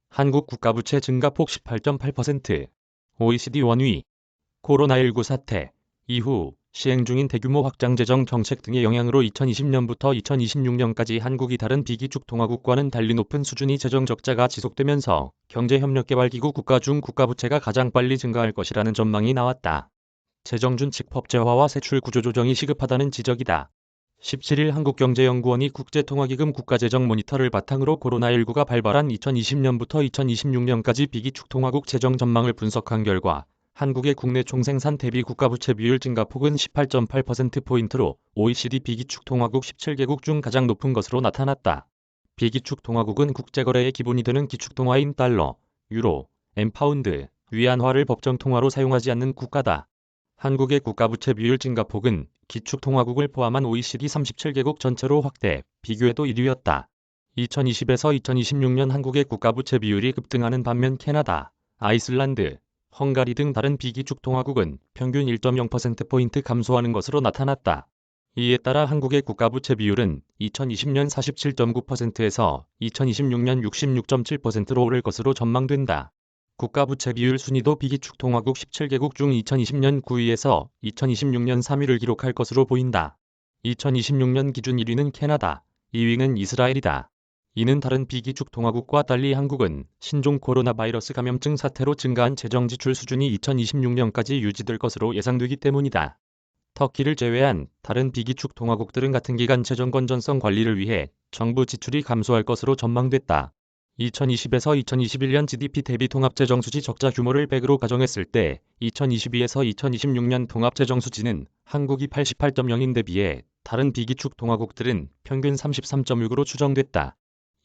한국 국가부채 증가폭 18.8%. OECD 원위. 코로나19 사태 이후 시행 중인 대규모 확장 재정 정책 등의 영향으로 2020년부터 2026년까지 한국이 다른 비기축 동아국과는 달리 높은 수준의 재정 적자가 지속되면서 경제협력개발기구 국가 중 국가부채가 가장 빨리 증가할 것이라는 전망이 나왔다. 재정준칙 법제화와 세출 구조조정이 시급하다는 지적이다. 17일 한국경제연구원이 국제통화기금 국가재정 모니터를 바탕으로 코로나19가 발발한 2020년부터 2026년까지 비기축 동아국 재정 전망을 분석한 결과 한국의 국내 총생산 대비 국가부채 비율 증가폭은 18.8%포인트로 OECD 비기축 동아국 17개국 중 가장 높은 것으로 나타났다. 비기축 동아국은 국제거래의 기본이 되는 기축통화인 달러, 유로, 엔파운드, 위안화를 법정통화로 사용하지 않는 국가다. 한국의 국가부채 비율 증가폭은 기축통화국을 포함한 OECD 37개국 전체로 확대, 비교에도 1위였다. 2020에서 2026년 한국의 국가부채 비율이 급등하는 반면 캐나다, 아이슬란드, 헝가리 등 다른 비기축통화국은 평균 1.0%포인트 감소하는 것으로 나타났다. 이에 따라 한국의 국가부채 비율은 2020년 47.9%에서 2026년 66.7%로 오를 것으로 전망된다. 국가부채 비율 순위도 비기축 동아국 17개국 중 2020년 9위에서 2026년 3위를 기록할 것으로 보인다. 2026년 기준 1위는 캐나다, 2위는 이스라엘이다. 이는 다른 비기축 동아국과 달리 한국은 신종 코로나 바이러스 감염증 사태로 증가한 재정 지출 수준이 2026년까지 유지될 것으로 예상되기 때문이다. 터키를 제외한 다른 비기축 동아국들은 같은 기간 재정 건전성 관리를 위해 정부 지출이 감소할 것으로 전망됐다. 2020에서 2021년 GDP 대비 통합재정수지 적자 규모를 100으로 가정했을 때 2022에서 2026년 통합재정수지는 한국이 88.0인데 비해 다른 비기축 동아국들은 평균 33.6으로 추정됐다.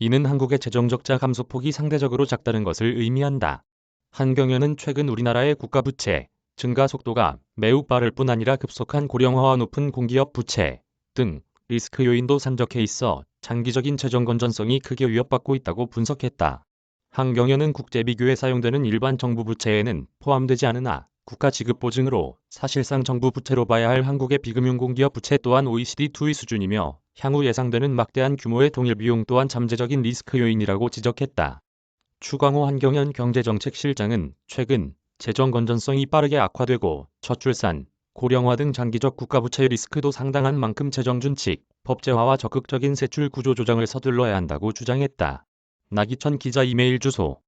이는 한국의 재정적자 감소폭이 상대적으로 작다는 것을 의미한다. 한경연은 최근 우리나라의 국가부채 증가 속도가 매우 빠를 뿐 아니라 급속한 고령화와 높은 공기업 부채 등 리스크 요인도 산적해 있어 장기적인 재정 건전성이 크게 위협받고 있다고 분석했다. 한경연은 국제비교에 사용되는 일반 정부 부채에는 포함되지 않으나 국가 지급 보증으로 사실상 정부 부채로 봐야 할 한국의 비금융 공기업 부채 또한 OECD 2위 수준이며 향후 예상되는 막대한 규모의 동일 비용 또한 잠재적인 리스크 요인이라고 지적했다. 추광호 한경연 경제정책실장은 최근 재정 건전성이 빠르게 악화되고 저출산, 고령화 등 장기적 국가부채 리스크도 상당한 만큼 재정준칙, 법제화와 적극적인 세출 구조 조정을 서둘러야 한다고 주장했다. 나기천 기자 이메일 주소